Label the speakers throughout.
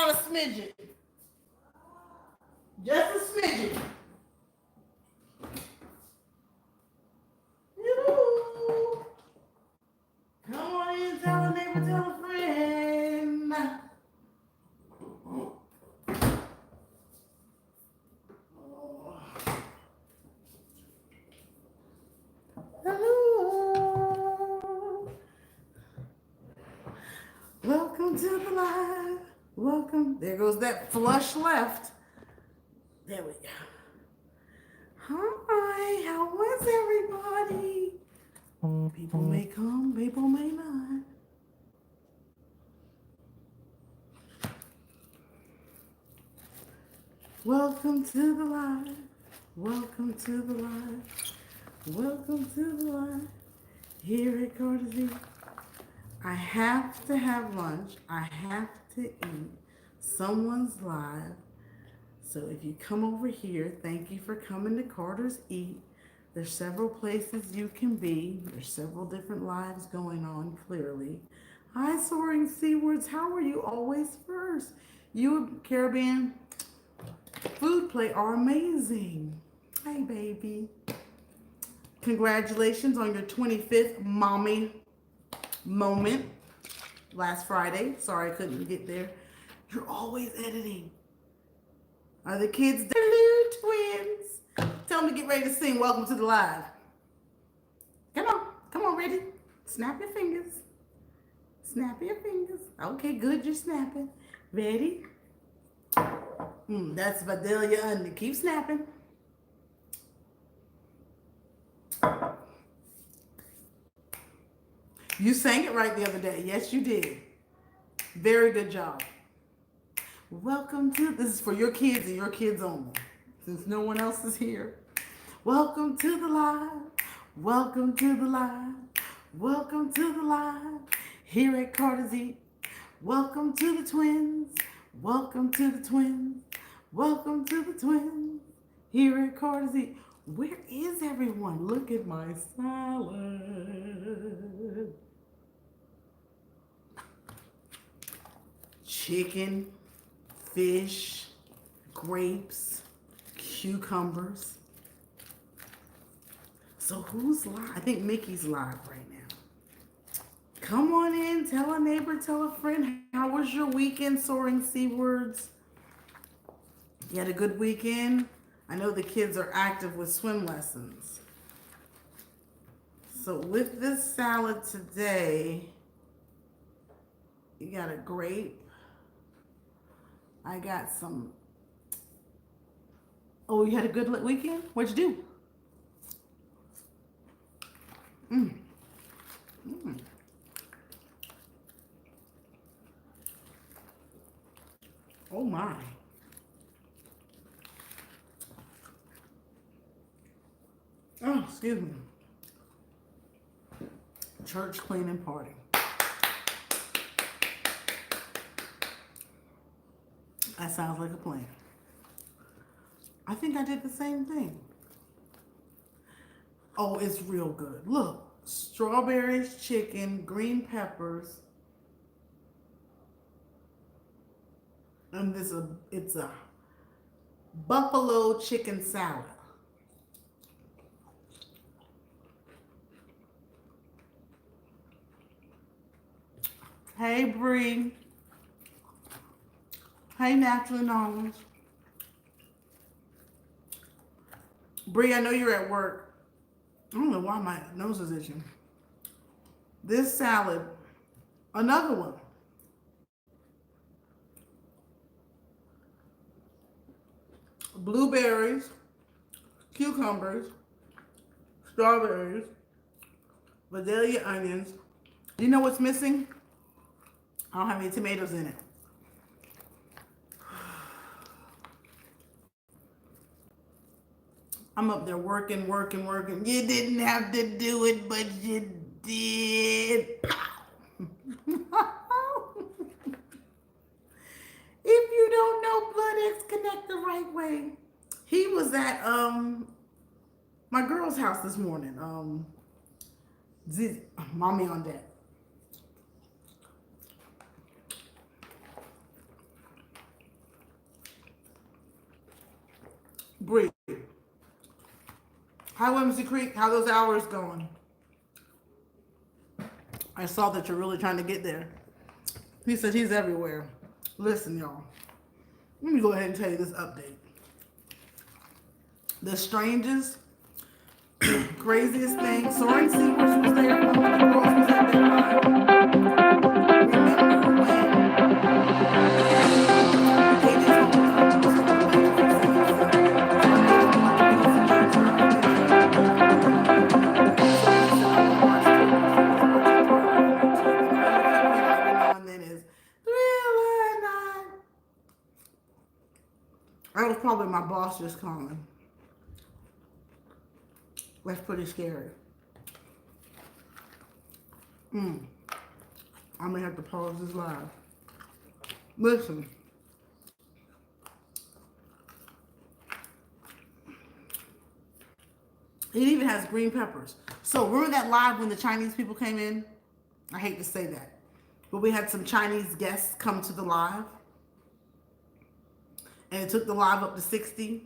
Speaker 1: on a smidget. Just a smidget. Yoo-hoo. Come on in, tell a neighbor, tell a friend. Hello. Welcome to the live. Welcome. There goes that flush left. There we go. Hi, how was everybody? People may come, people may not. Welcome to the live. Welcome to the live. Welcome to the live. Here at Courtesy. I have to have lunch. I have to eat. Someone's live. So if you come over here, thank you for coming to Carter's Eat. There's several places you can be. There's several different lives going on, clearly. Hi, Soaring Seawards. How are you always first? You and Caribbean Food Play are amazing. Hey, baby. Congratulations on your 25th mommy moment last Friday. Sorry I couldn't get there. You're always editing. Are the kids hello, twins? Tell them to get ready to sing Welcome to the Live. Come on, ready? Snap your fingers. Snap your fingers. Okay, good, you're snapping. Ready? That's Vidalia Under. Keep snapping. You sang it right the other day. Yes, you did. Very good job. Welcome to, this is for your kids and your kids only, since no one else is here. Welcome to the live. Welcome to the live. Welcome to the live. Here at Carter's Eat. Welcome to the twins. Welcome to the twins. Welcome to the twins. Here at Carter's Eat. Where is everyone? Look at my salad. Chicken, fish, grapes, cucumbers. So who's live? I think Mickey's live right now. Come on in, tell a neighbor, tell a friend. How was your weekend, Soaring Seawards? You had a good weekend? I know the kids are active with swim lessons. So with this salad today, you got a grape. I got some. Oh, you had a good weekend? What'd you do? Oh my. Oh, excuse me. Church cleaning party. That sounds like a plan. I think I did the same thing. Oh, it's real good. Look, strawberries, chicken, green peppers, and it's a buffalo chicken salad. Hey, Bree. Hey, Natural Knowledge. Bree, I know you're at work. I don't know why my nose is itching. This salad, another one. Blueberries, cucumbers, strawberries, Vidalia onions. You know what's missing? I don't have any tomatoes in it. I'm up there working. You didn't have to do it, but you did. If you don't know Blood X Connect the right way, he was at my girl's house this morning. Mommy on deck. Hi, Whimsy Creek. How those hours going? I saw that you're really trying to get there. He said he's everywhere. Listen, y'all. Let me go ahead and tell you this update. The strangest, craziest thing. Soaring Seaward was there. One of the girls was at that live. Remember that was probably my boss just calling. That's pretty scary. I may have to pause this live. Listen. It even has green peppers. So remember that live when the Chinese people came in? I hate to say that. But we had some Chinese guests come to the live. And it took the live up to 60.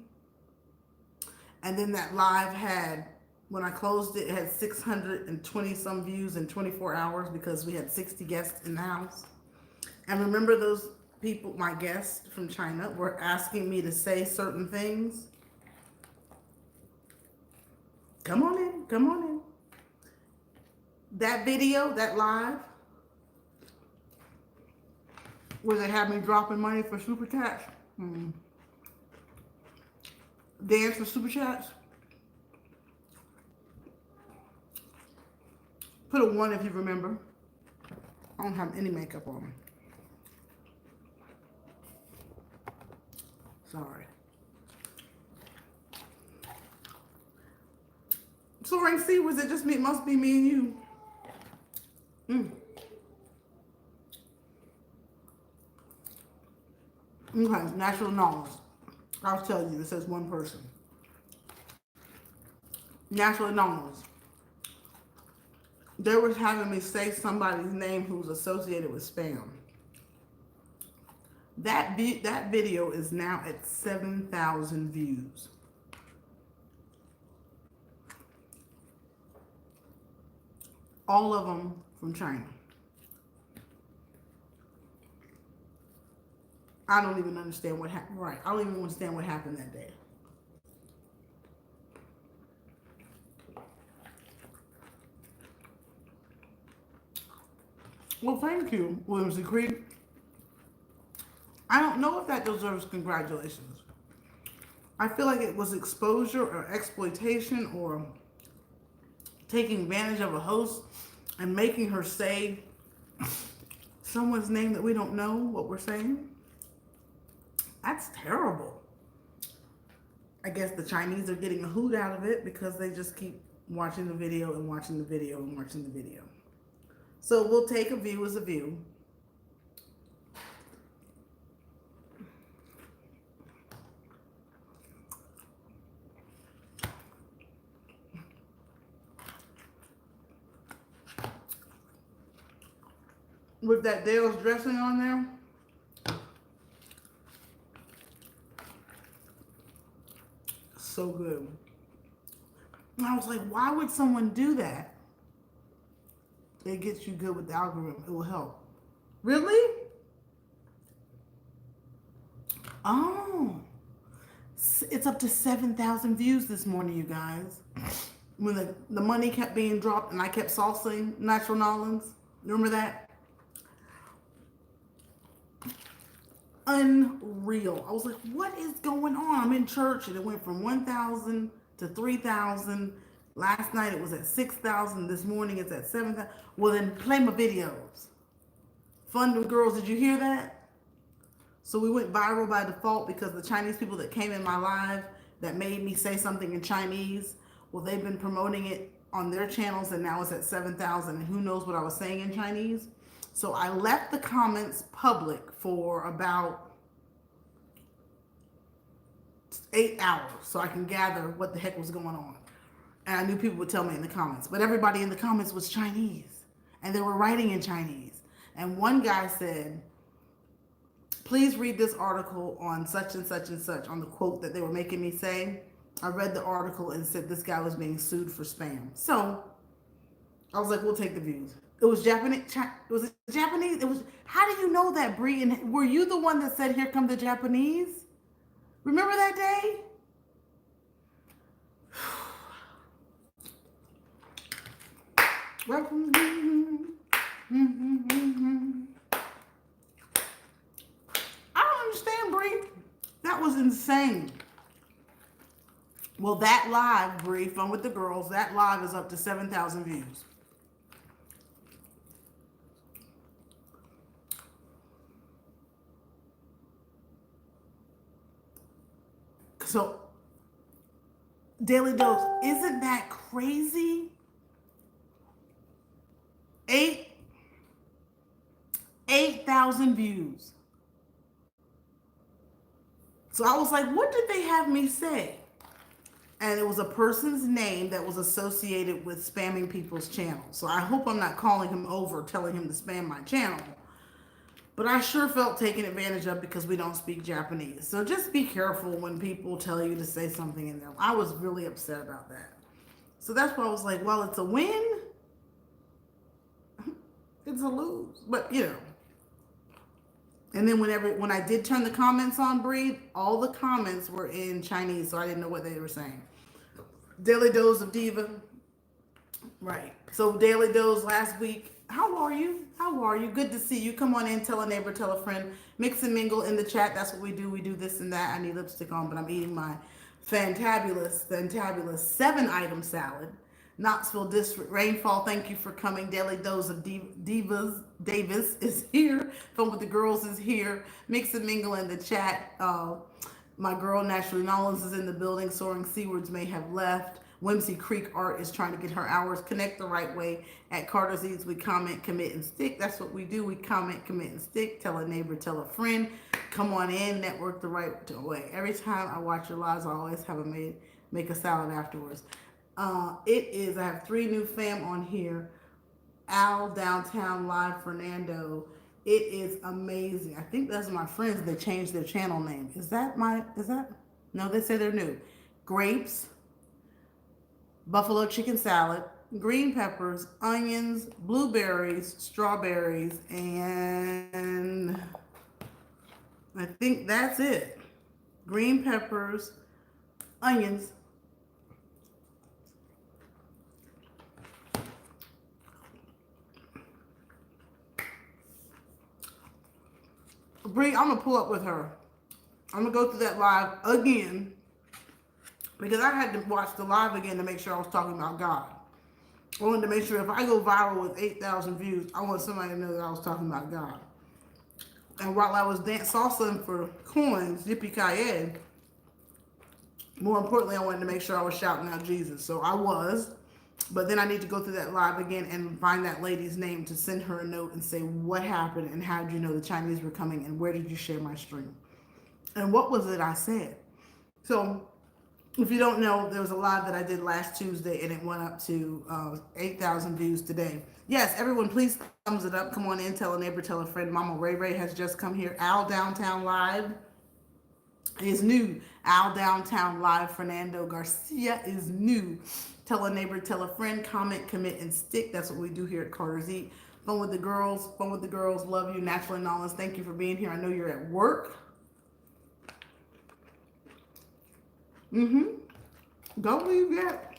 Speaker 1: And then that live had, when I closed it, it had 620 some views in 24 hours because we had 60 guests in the house. And remember those people, my guests from China, were asking me to say certain things? Come on in, come on in. That video, that live, where they had me dropping money for super chats. Dance for super chats. Put a 1 if you remember. I don't have any makeup on. Sorry. So Rank C, was it just me? It must be me and you. Okay, natural knowledge. I'll tell you, it says one person. Natural knowledge. They were having me say somebody's name who's associated with spam. That video is now at 7,000 views. All of them from China. I don't even understand what happened. Right. I don't even understand what happened that day. Well, thank you, Whimsy Creek. I don't know if that deserves congratulations. I feel like it was exposure or exploitation or taking advantage of a host and making her say someone's name that we don't know what we're saying. That's terrible. I guess the Chinese are getting a hoot out of it because they just keep watching the video and watching the video and watching the video. So we'll take a view as a view. With that Dale's dressing on there. So good. And I was like, why would someone do that? It gets you good with the algorithm. It will help. Really? Oh. It's up to 7,000 views this morning, you guys. When the money kept being dropped and I kept salsaing Natural Nolans. Remember that? Unreal. I was like, what is going on? I'm in church and it went from 1,000 to 3,000. Last night it was at 6,000. This morning it's at 7,000. Well, then play my videos. Fun with girls, did you hear that? So we went viral by default because the Chinese people that came in my live that made me say something in Chinese, well, they've been promoting it on their channels and now it's at 7,000. And who knows what I was saying in Chinese? So I left the comments public for about 8 hours so I can gather what the heck was going on. And I knew people would tell me in the comments. But everybody in the comments was Chinese. And they were writing in Chinese. And one guy said, please read this article on such and such and such, on the quote that they were making me say. I read the article and said this guy was being sued for spam. So I was like, we'll take the views. It was Japanese. Was it Japanese? It was. How do you know that, Bree? And were you the one that said, "Here come the Japanese"? Remember that day? Welcome. I don't understand, Bree. That was insane. Well, that live, Bree, Fun with the Girls, that live is up to 7,000 views. So, Daily Dose, isn't that crazy? 8,000 views. So I was like, what did they have me say? And it was a person's name that was associated with spamming people's channels. So I hope I'm not calling him over, telling him to spam my channel. But I sure felt taken advantage of because we don't speak Japanese. So just be careful when people tell you to say something in there. I was really upset about that. So that's why I was like, well, it's a win. It's a lose. But, you know. And then when I did turn the comments on, Bree, all the comments were in Chinese, so I didn't know what they were saying. Daily Dose of Diva. Right. So Daily Dose last week. How are you? How are you? Good to see you. Come on in, tell a neighbor, tell a friend. Mix and mingle in the chat. That's what we do. We do this and that. I need lipstick on, but I'm eating my fantabulous 7-item salad. Knoxville District Rainfall, thank you for coming. Daily Dose of Divas Davis is here. Fun with the Girls is here. Mix and mingle in the chat. My girl Naturally Nollins is in the building. Soaring Seawards may have left. Whimsy Creek Art is trying to get her hours. Connect the right way. At Carter's Eats, we comment, commit, and stick. That's what we do. We comment, commit, and stick. Tell a neighbor, tell a friend. Come on in, network the right way. Every time I watch your lives, I always have make a salad afterwards. I have 3 new fam on here. Al, Downtown Live, Fernando. It is amazing. I think that's my friends. They changed their channel name. No, they say they're new. Grapes, buffalo chicken salad, green peppers, onions, blueberries, strawberries, and I think that's it. Green peppers, onions. Bree, I'm gonna pull up with her. I'm gonna go through that live again because I had to watch the live again to make sure I was talking about God. I wanted to make sure if I go viral with 8,000 views, I want somebody to know that I was talking about God. And while I was salsaing for coins, yippee-ki-yay, more importantly, I wanted to make sure I was shouting out Jesus. So I was. But then I need to go through that live again and find that lady's name to send her a note and say what happened and how did you know the Chinese were coming and where did you share my stream? And what was it I said? So if you don't know, there was a live that I did last Tuesday and it went up to 8,000 views today. Yes, everyone, please thumbs it up. Come on in, tell a neighbor, tell a friend. Mama Ray Ray has just come here. Al Downtown Live is new. Al Downtown Live, Fernando Garcia is new. Tell a neighbor, tell a friend, comment, commit, and stick. That's what we do here at Carter's Eat. Fun with the girls, love you. Naturally Nollins, thank you for being here. I know you're at work. Don't leave yet.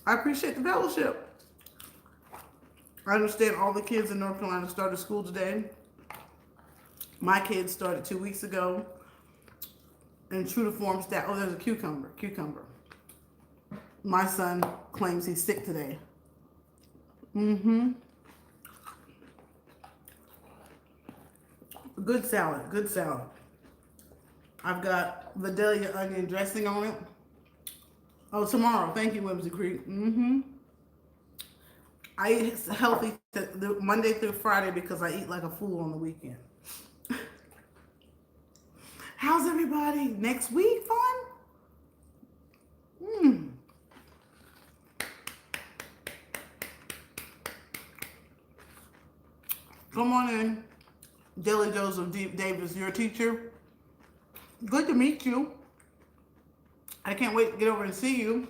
Speaker 1: I appreciate the fellowship. I understand all the kids in North Carolina started school today. My kids started 2 weeks ago. And true to form stat. Oh, there's a cucumber. My son claims he's sick today. Good salad. I've got Vidalia onion dressing on it. Oh, tomorrow. Thank you, Whimsy Creek. I eat healthy Monday through Friday because I eat like a fool on the weekend. How's everybody? Next week fun? Come on in. Daily Dose of Davis, your teacher. Good to meet you. I can't wait to get over and see you.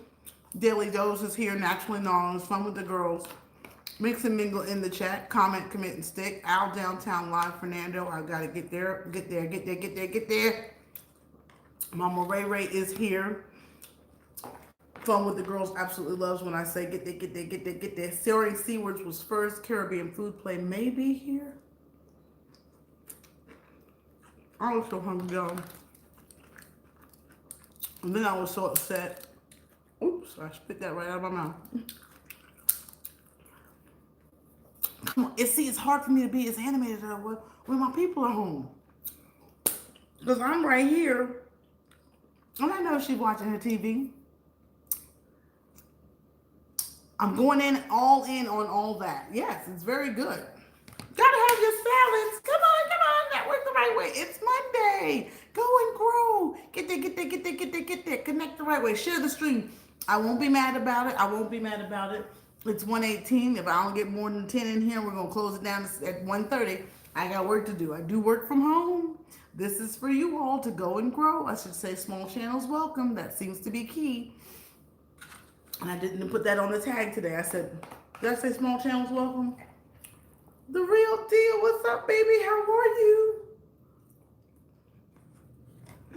Speaker 1: Daily Dose is here, naturally known as Fun with the Girls. Mix and mingle in the chat. Comment, commit, and stick. Al Downtown Live, Fernando. I gotta get there, get there, get there, get there, get there. Mama Ray Ray is here. Fun with the Girls absolutely loves when I say get there, get there, get there, get there. Soaring Seawards was first. Caribbean Food Play may be here. I was so hungry, y'all. And then I was so upset. Oops, I spit that right out of my mouth. Come on, it's hard for me to be as animated as I was when my people are home. Because I'm right here, and I know she's watching her TV. I'm going in on all that. Yes, it's very good. Gotta have your salads. Come on, come on. That works the right way. It's Monday. Go and grow. Get there, get there, get there, get there, get there. Connect the right way. Share the stream. I won't be mad about it. I won't be mad about it. It's 1:18. If I don't get more than 10 in here, we're going to close it down at 1:30. I got work to do. I do work from home. This is for you all to go and grow. I should say small channels welcome. That seems to be key. And I didn't put that on the tag today. I said, did I say small channels welcome? The real deal. What's up, baby? How are you?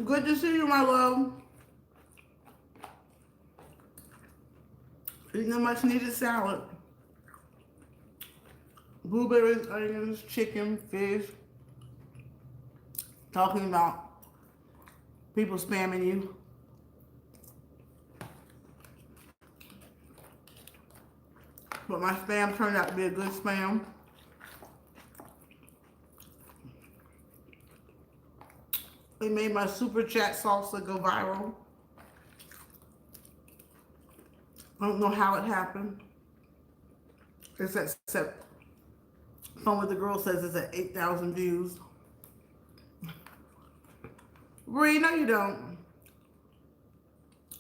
Speaker 1: Good to see you, my love. Eating a much needed salad. Blueberries, onions, chicken, fish. Talking about people spamming you. But my spam turned out to be a good spam. It made my super chat salsa go viral. I don't know how it happened. Except Fun with the Girl says it's at 8,000 views. Bree, no you don't.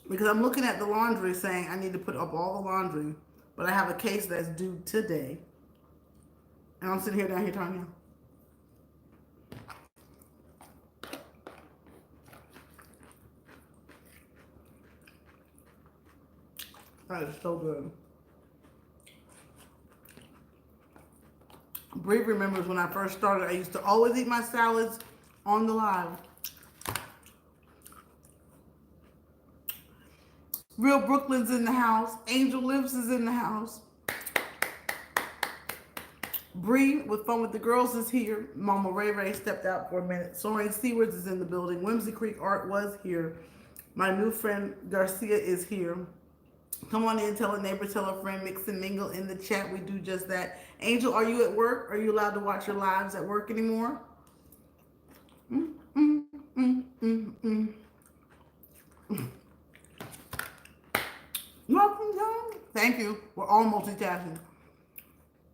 Speaker 1: Because I'm looking at the laundry saying I need to put up all the laundry. But I have a case that's due today. And I'm sitting here down here, Tanya. That is so good. Bree remembers when I first started, I used to always eat my salads on the live. Real Brooklyn's in the house. Angel Lives is in the house. Bree with Fun with the Girls is here. Mama Ray Ray stepped out for a minute. Soaring Seawards is in the building. Whimsy Creek Art was here. My new friend Garcia is here. Come on in, tell a neighbor, tell a friend, mix and mingle in the chat. We do just that. Angel, are you at work? Are you allowed to watch your lives at work anymore? Welcome home. Thank you. We're all multitasking.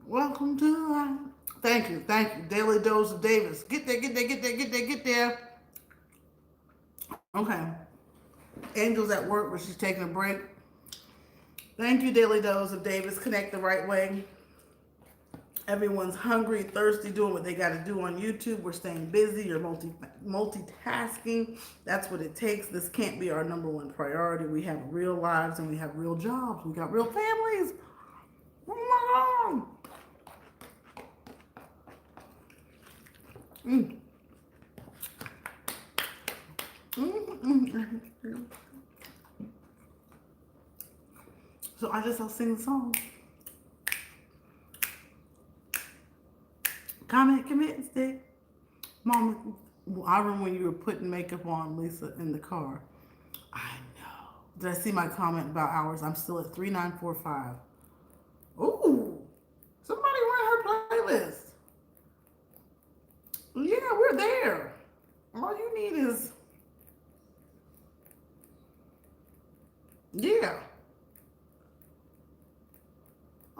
Speaker 1: Welcome to life. Thank you. Thank you. Daily Dose of Davis. Get there, get there, get there, get there, get there. Okay. Angel's at work, but she's taking a break. Thank you, Daily Dose of Davis. Connect the right way. Everyone's hungry, thirsty, doing what they got to do on YouTube. We're staying busy. You're multitasking. That's what it takes. This can't be our number one priority. We have real lives and we have real jobs. We got real families. Oh my God. So I'll sing the song. Comment, commit, and stick. Mama, I remember when you were putting makeup on, Lisa, in the car. I know. Did I see my comment about hours? I'm still at 3945. Ooh, somebody run her playlist. Yeah, we're there. All you need is, yeah.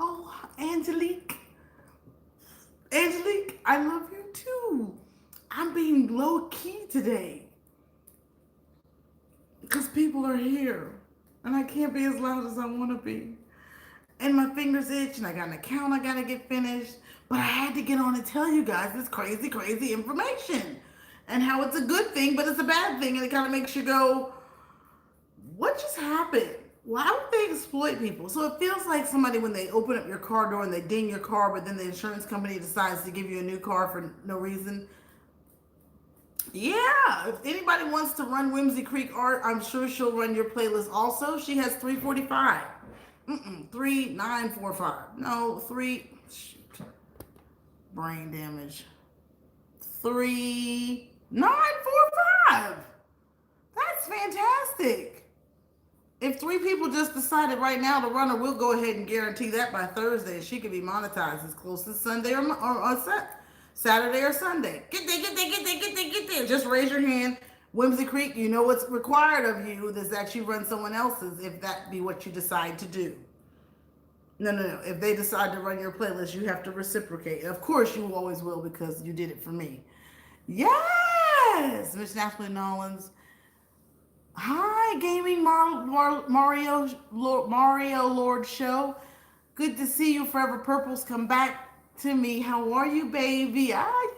Speaker 1: Oh, Angelique. Angelique, I love you too. I'm being low key today because people are here and I can't be as loud as I want to be. And my fingers itch and I got an account I got to get finished. But I had to get on and tell you guys this crazy, crazy information. and how it's a good thing, but it's a bad thing, and it kind of makes you go, what just happened? Why would they exploit people? So it feels like somebody when they open up your car door and they ding your car, but then the insurance company decides to give you a new car for no reason. Yeah, if anybody wants to run Whimsy Creek Art, I'm sure she'll run your playlist also. She has 345. 3945. No, 3. Shoot. Brain damage. 3945. That's fantastic. If 3 people just decided right now to run her, we'll go ahead and guarantee that by Thursday she could be monetized as close as Sunday or Saturday or Sunday. Get there, get there, get there, get there, get there. Just raise your hand. Whimsy Creek, you know what's required of you is that you run someone else's if that be what you decide to do. No, no, no. If they decide to run your playlist, you have to reciprocate. Of course, you always will because you did it for me. Yes, Miss Natalie Nollins. Hi, Gaming Mario Lord Show. Good to see you. Forever Purples, come back to me. How are you, baby? I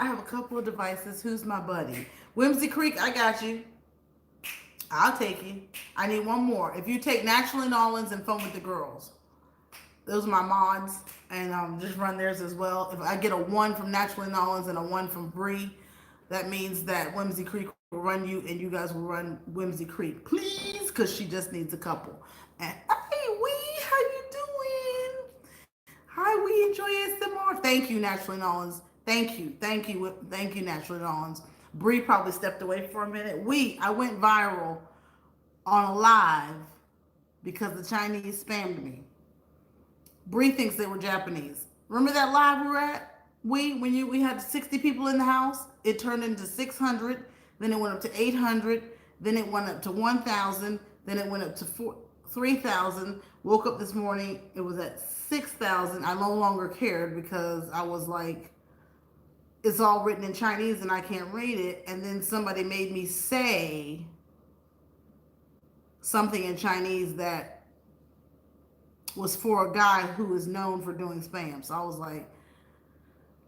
Speaker 1: have a couple of devices. Who's my buddy? Whimsy Creek, I got you. I'll take you. I need one more. If you take Naturally Nollins and Fun with the Girls, those are my mods, and just run theirs as well. If I get a 1 from Naturally Nollins and a 1 from Bree, that means that Whimsy Creek will run you, and you guys will run Whimsy Creek, please, because she just needs a couple. And hey, Wee, how you doing? Hi, we enjoy ASMR. Thank you, Naturally Nollins. Thank you, Naturally Nollins. Bree probably stepped away for a minute. I went viral on a live because the Chinese spammed me. Bree thinks they were Japanese. Remember that live we were at? We had 60 people in the house. It turned into 600. Then it went up to 800. Then it went up to 1,000. Then it went up to 3,000. Woke up this morning. It was at 6,000. I no longer cared because I was like, it's all written in Chinese and I can't read it. And then somebody made me say something in Chinese that was for a guy who is known for doing spam. So I was like,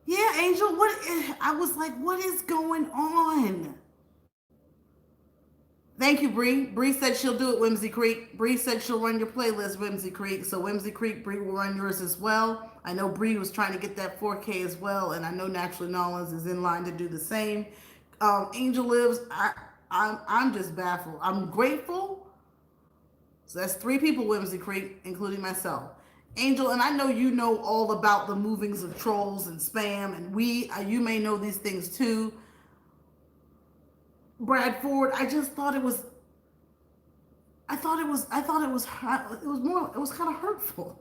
Speaker 1: yeah, Angel, I was like, what is going on? Thank you, Bree. Bree said she'll do it, Whimsy Creek. Bree said she'll run your playlist, Whimsy Creek. So Whimsy Creek, Bree will run yours as well. I know Bree was trying to get that 4K as well, and I know Naturally Nollins is in line to do the same. Angel Lives, I'm just baffled. I'm grateful. So that's 3 people, Whimsy Creek, including myself. Angel, and I know you know all about the movings of trolls and spam, and you may know these things too. Brad Ford, I just thought it was kind of hurtful.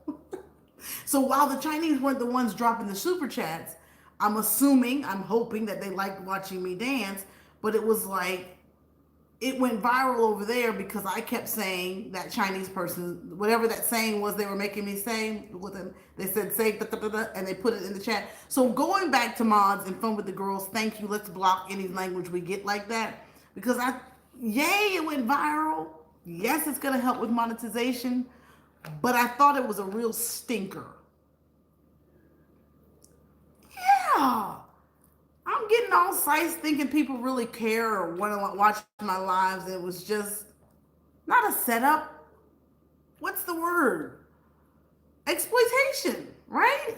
Speaker 1: So while the Chinese weren't the ones dropping the super chats, I'm hoping that they liked watching me dance, but it was like, it went viral over there because I kept saying that Chinese person, whatever that saying was they were making me say, with them, they said say, and they put it in the chat. So going back to mods and Fun with the Girls, thank you. Let's block any language we get like that. Because it went viral. Yes, it's going to help with monetization, but I thought it was a real stinker. Yeah. I'm getting all sites thinking people really care or want to watch my lives. It was just not a setup. What's the word? Exploitation, right?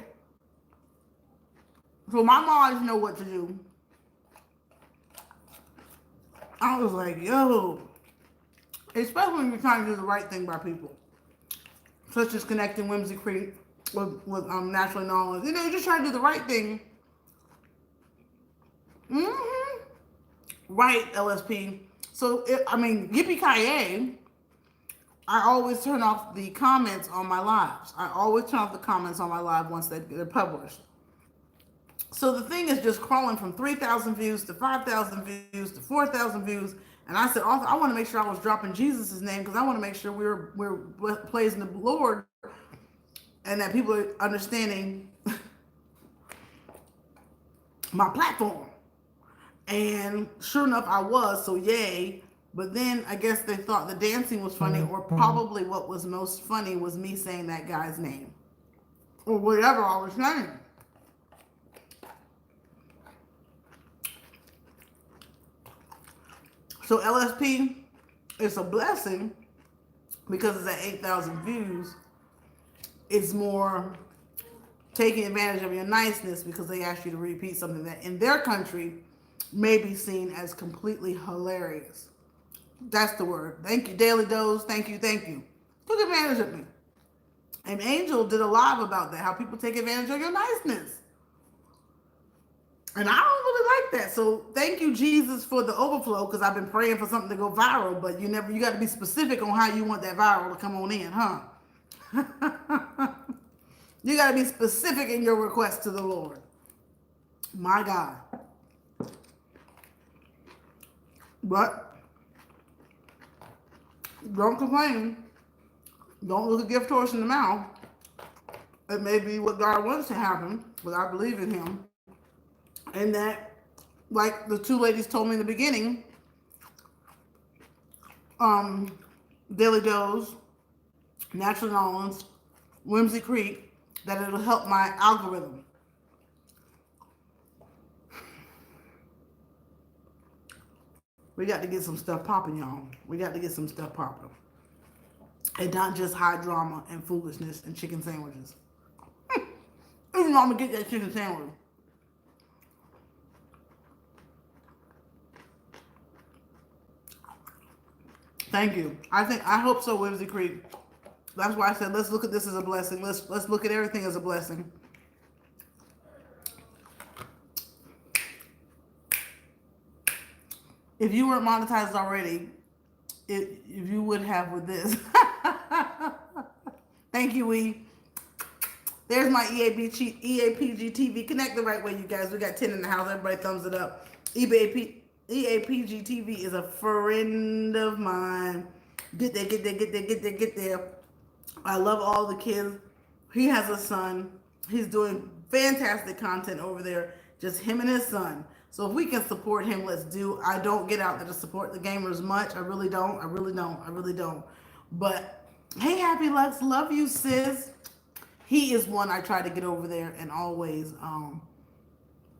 Speaker 1: So my moms know what to do. I was like, yo, especially when you're trying to do the right thing by people, such as connecting Whimsy Creek with Naturally Nollins. You know, you're just trying to do the right thing. Right, LSP. So, yippee-ki-yay, I always turn off the comments on my lives. I always turn off the comments on my live once they're published. So the thing is just crawling from 3,000 views to 5,000 views to 4,000 views. And I said, I want to make sure I was dropping Jesus' name because I want to make sure we're praising the Lord and that people are understanding my platform. And sure enough, I was, so yay. But then I guess they thought the dancing was funny, or probably what was most funny was me saying that guy's name. Or whatever I was saying. So LSP, it's a blessing because it's at 8,000 views. It's more taking advantage of your niceness because they ask you to repeat something that in their country may be seen as completely hilarious. That's the word. Thank you, Daily Dose. Thank you, thank you. Took advantage of me. And Angel did a live about that, how people take advantage of your niceness. And I don't really like that. So thank you, Jesus, for the overflow, because I've been praying for something to go viral, but you got to be specific on how you want that viral to come on in, huh? You got to be specific in your request to the Lord. My God. But don't complain. Don't look a gift horse in the mouth. It may be what God wants to happen, but I believe in him. And that, like the two ladies told me in the beginning, Daily Dose, Natural Nolans, Whimsy Creek, that it'll help my algorithm. We got to get some stuff popping, y'all. We got to get some stuff popping. And not just high drama and foolishness and chicken sandwiches. Even though I'm going to get that chicken sandwich. Thank you. I hope so, Whimsy Creek. That's why I said let's look at this as a blessing. Let's look at everything as a blessing. If you weren't monetized already, if you would have with this. Thank you, We. There's my EAPG TV. Connect the right way, you guys. We got 10 in the house. Everybody thumbs it up. EAPG TV is a friend of mine. Get there, get there, get there, get there, get there. I love all the kids. He has a son. He's doing fantastic content over there. Just him and his son. So if we can support him, let's do. I don't get out there to support the gamers much. I really don't. I really don't. I really don't. But hey, Happy Lux, love you, sis. He is one I try to get over there and always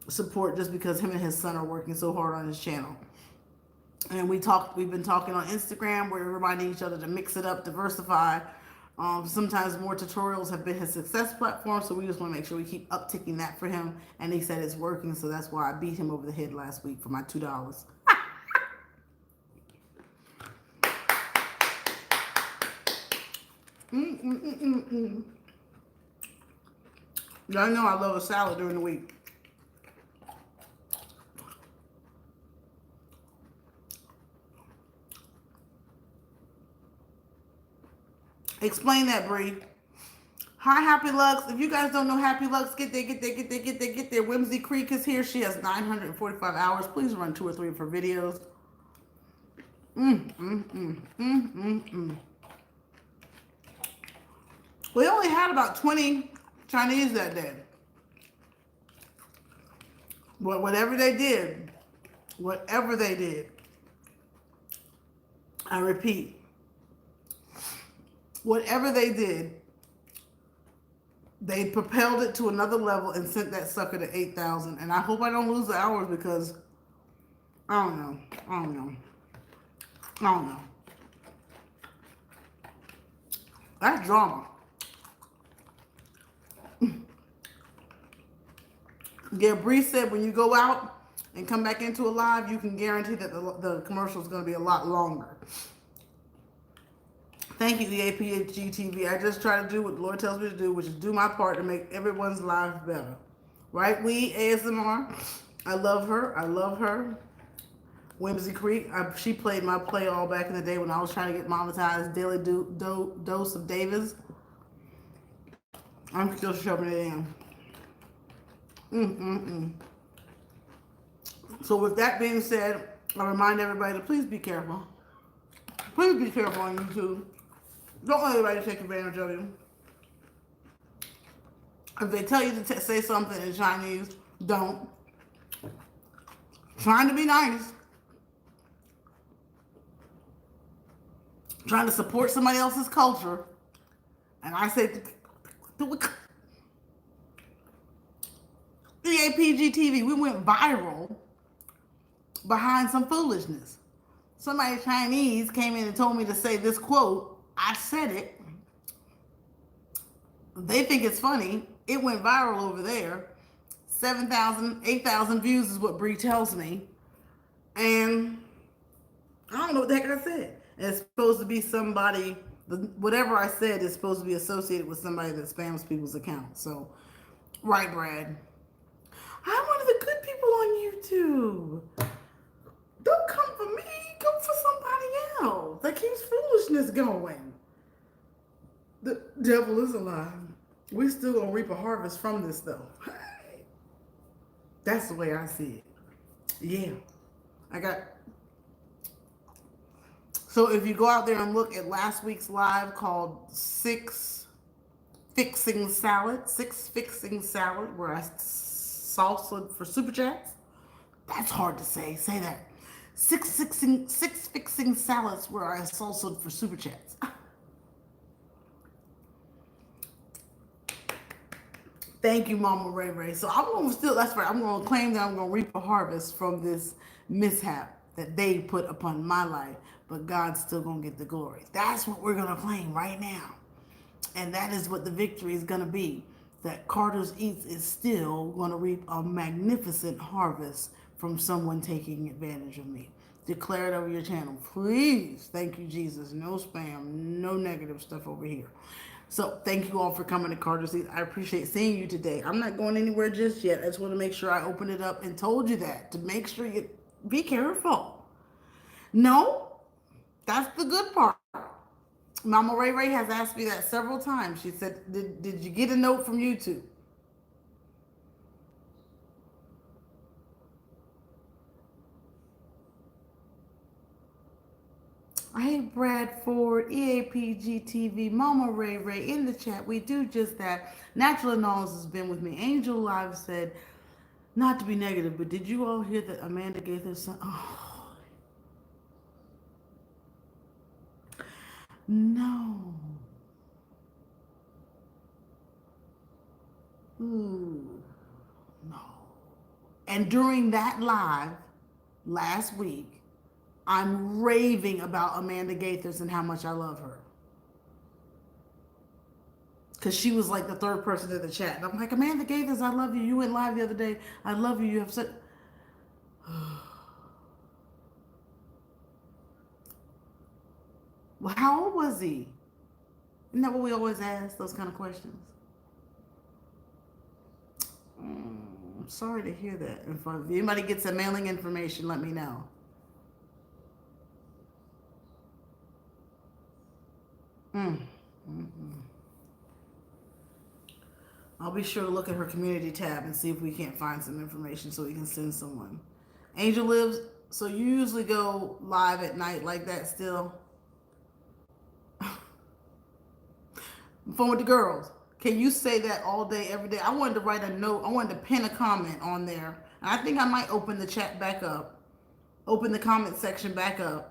Speaker 1: support just because him and his son are working so hard on his channel. And we've been talking on Instagram. We're reminding each other to mix it up, diversify. Sometimes more tutorials have been his success platform, so we just want to make sure we keep upticking that for him. And he said it's working, so that's why I beat him over the head last week for my $2. Y'all know I love a salad during the week. Explain that, Bree. Hi, Happy Lux. If you guys don't know Happy Lux, get there, get there, get there, get there, get there. Whimsy Creek is here. She has 945 hours. Please run 2 or 3 of her videos. We only had about 20 Chinese that day. But whatever they did, I repeat, whatever they did, they propelled it to another level and sent that sucker to 8,000. And I hope I don't lose the hours because I don't know. That's drama. Yeah, Bree said when you go out and come back into a live, you can guarantee that the commercial is going to be a lot longer. Thank you, EAPG TV. I just try to do what the Lord tells me to do, which is do my part to make everyone's lives better. Right, We ASMR? I love her. I love her. Whimsy Creek. She played my play all back in the day when I was trying to get monetized. Daily Dose of Davis. I'm still shoving it in. So with that being said, I remind everybody to please be careful. Please be careful on YouTube. Don't let anybody take advantage of you. If they tell you to say something in Chinese, don't. Trying to be nice. Trying to support somebody else's culture. And I say, EAPG TV, we went viral behind some foolishness. somebody Chinese came in and told me to say this quote. I said it. They think it's funny. It went viral over there. 7,000, 8,000 views is what Bree tells me. And I don't know what the heck I said. And it's supposed to be somebody, whatever I said is supposed to be associated with somebody that spams people's accounts. So, right, Brad. I'm one of the good people on YouTube. Don't come for me. Come for somebody else that keeps foolishness going. The devil is alive. We still gonna reap a harvest from this though. That's the way I see it. Yeah. I got. So if you go out there and look at last week's live called Six Fixing Salad, where I salsa for super chats. That's hard to say. Say that. Six fixing salads where I salsa for super chats. Thank you, Mama Ray Ray. So I'm gonna still, that's right, I'm gonna claim that I'm gonna reap a harvest from this mishap that they put upon my life, but God's still gonna get the glory. That's what we're gonna claim right now. And that is what the victory is gonna be. That Carter's Eats is still gonna reap a magnificent harvest from someone taking advantage of me. Declare it over your channel. Please. Thank you, Jesus. No spam, no negative stuff over here. So thank you all for coming to Carter's Eats. I appreciate seeing you today. I'm not going anywhere just yet. I just want to make sure I opened it up and told you that to make sure you be careful. No, that's the good part. Mama Ray Ray has asked me that several times. She said, did you get a note from YouTube? Hey, Bradford, EAPGTV, Mama Ray Ray in the chat. We do just that. Natural Knowledge has been with me. Angel Live said, not to be negative, but did you all hear that Amanda Gaither son? Oh, no. Ooh, no. And during that live last week, I'm raving about Amanda Gaithers and how much I love her. Because she was like the third person in the chat. And I'm like, Amanda Gaithers, I love you. You went live the other day. I love you. You have such. Well, how old was he? Isn't that what we always ask, those kind of questions? I'm sorry to hear that. If anybody gets a mailing information, let me know. Mm. Mm-mm. I'll be sure to look at her community tab and see if we can't find some information so we can send someone. Angel lives, so you usually go live at night like that still? Phone with the girls. Can you say that all day, every day? I wanted to write a note. I wanted to pin a comment on there. And I think I might open the chat back up. Open the comment section back up.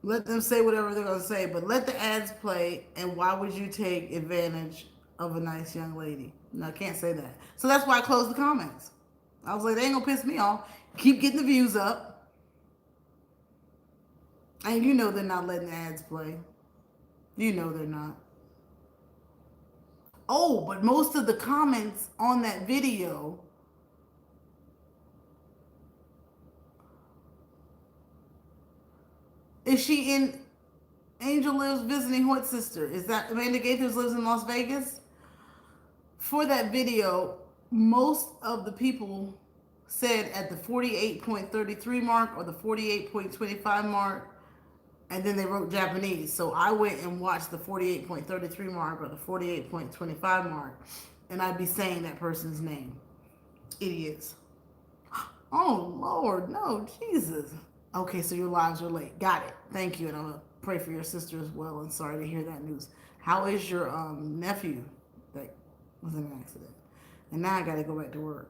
Speaker 1: Let them say whatever they're going to say. But let the ads play. And why would you take advantage of a nice young lady? No, I can't say that. So that's why I closed the comments. I was like, they ain't going to piss me off. Keep getting the views up. And you know they're not letting the ads play. You know they're not. Oh, but most of the comments on that video is she in Angel Lives visiting what sister? Is that Amanda Gaithers lives in Las Vegas? For that video, most of the people said at the 48.33 mark or the 48.25 mark, and then they wrote Japanese. So I went and watched the 48.33 mark or the 48.25 mark, and I'd be saying that person's name. Idiots. Oh, Lord, no, Jesus. Okay, so your lives are late. Got it. Thank you, and I'm going to pray for your sister as well, and sorry to hear that news. How is your nephew that was in an accident? And now I got to go back to work.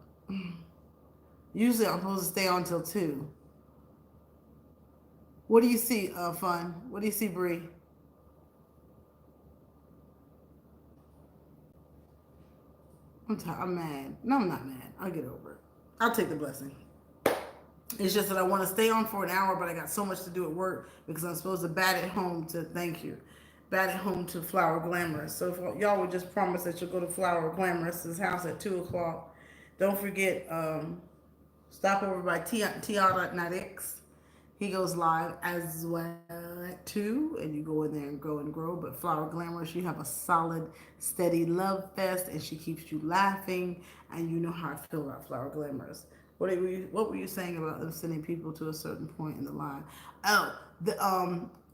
Speaker 1: Usually I'm supposed to stay on till 2. What do you see, Fun? What do you see, Bree? I'm mad. No, I'm not mad. I'll get over it. I'll take the blessing. It's just that I want to stay on for an hour, but I got so much to do at work because I'm supposed to bat it home to thank you. Bat it home to Flower Glamorous. So if y'all would just promise that you'll go to Flower Glamorous's house at 2 o'clock. Don't forget, stop over by TR.NX. He goes live as well at 2, and you go in there and grow and grow. But Flower Glamorous, you have a solid, steady love fest, and she keeps you laughing, and you know how I feel about Flower Glamorous. What were you saying about them sending people to a certain point in the line? Oh,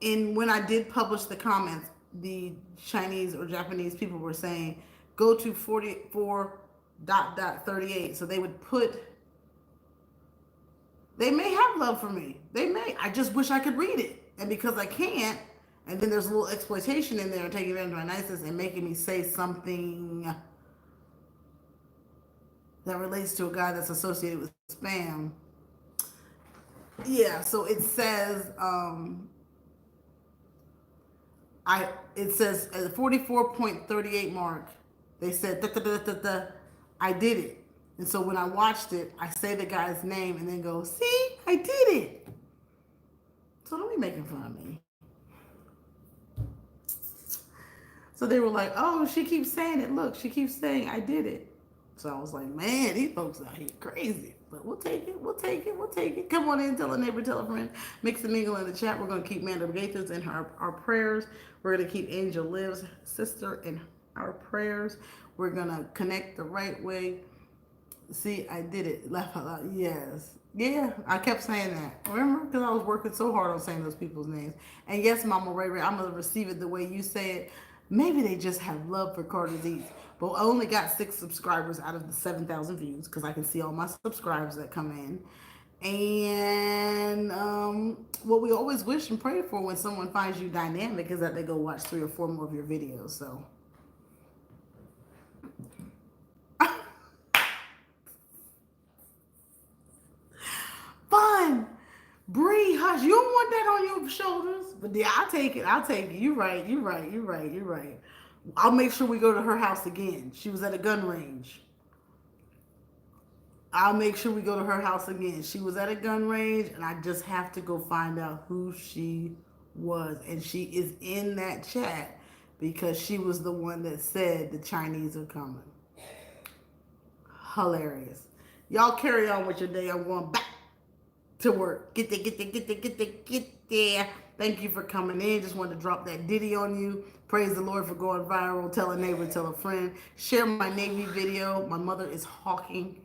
Speaker 1: in when I did publish the comments, the Chinese or Japanese people were saying go to 44 dot 38. So they may have love for me. They may. I just wish I could read it. And because I can't, and then there's a little exploitation in there taking advantage of my niceness and making me say something that relates to a guy that's associated with spam. Yeah, so it says it says at the 44.38 mark, they said da, da, da, da, da, I did it. And so when I watched it, I say the guy's name and then go, see, I did it. So don't be making fun of me. So they were like, oh, she keeps saying it. Look, she keeps saying I did it. So I was like, man, these folks out here crazy. But we'll take it. We'll take it. We'll take it. Come on in, tell a neighbor, tell a friend. Mix and mingle in the chat. We're going to keep Manda Gaithers in our prayers. We're going to keep Angel Liv's sister in our prayers. We're going to connect the right way. See, I did it. Laugh out loud. Yes. Yeah, I kept saying that. Remember? Because I was working so hard on saying those people's names. And yes, Mama Ray Ray, I'm going to receive it the way you say it. Maybe they just have love for Carter's Eats. But I only got 6 subscribers out of the 7,000 views because I can see all my subscribers that come in. And what we always wish and pray for when someone finds you dynamic is that they go watch 3 or 4 more of your videos. So. Fun. Bree, hush. You don't want that on your shoulders. But yeah, I'll take it. I'll take it. You're right. You're right. You're right. You're right. I'll make sure we go to her house again. She was at a gun range. I'll make sure we go to her house again. She was at a gun range, and I just have to go find out who she was. And she is in that chat because she was the one that said the Chinese are coming. Hilarious. Y'all carry on with your day. I'm going back to work. Get there, get there, get there, get there, get there. Thank you for coming in. Just wanted to drop that ditty on you. Praise the Lord for going viral. Tell a neighbor, tell a friend. Share my Navy video. My mother is hawking.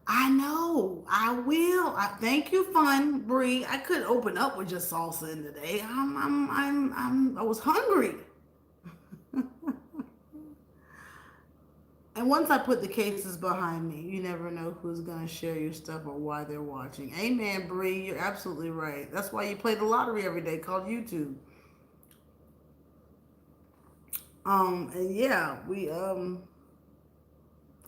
Speaker 1: I know. I will. Thank you, Fun Bree. I couldn't open up with just salsa in the day. I was hungry. And once I put the cases behind me, you never know who's going to share your stuff or why they're watching. Amen, Bree. You're absolutely right. That's why you play the lottery every day called YouTube. And yeah,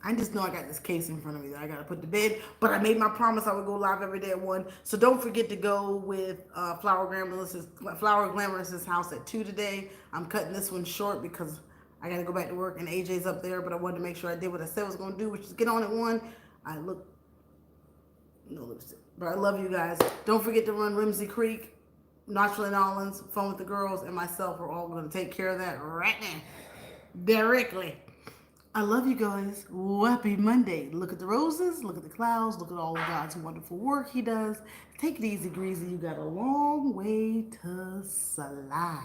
Speaker 1: I just know I got this case in front of me that I got to put to bed. But I made my promise I would go live every day at 1. So don't forget to go with Flower Glamorous's house at 2 today. I'm cutting this one short because I got to go back to work and AJ's up there. But I wanted to make sure I did what I said I was going to do, which is get on at 1. No lipstick. But I love you guys. Don't forget to run Rimsey Creek, Notchland Allens, Fun with the Girls, and myself are all going to take care of that right now. Directly. I love you guys. Happy Monday. Look at the roses, look at the clouds, look at all of God's wonderful work he does. Take it easy, Greasy. You got a long way to slide.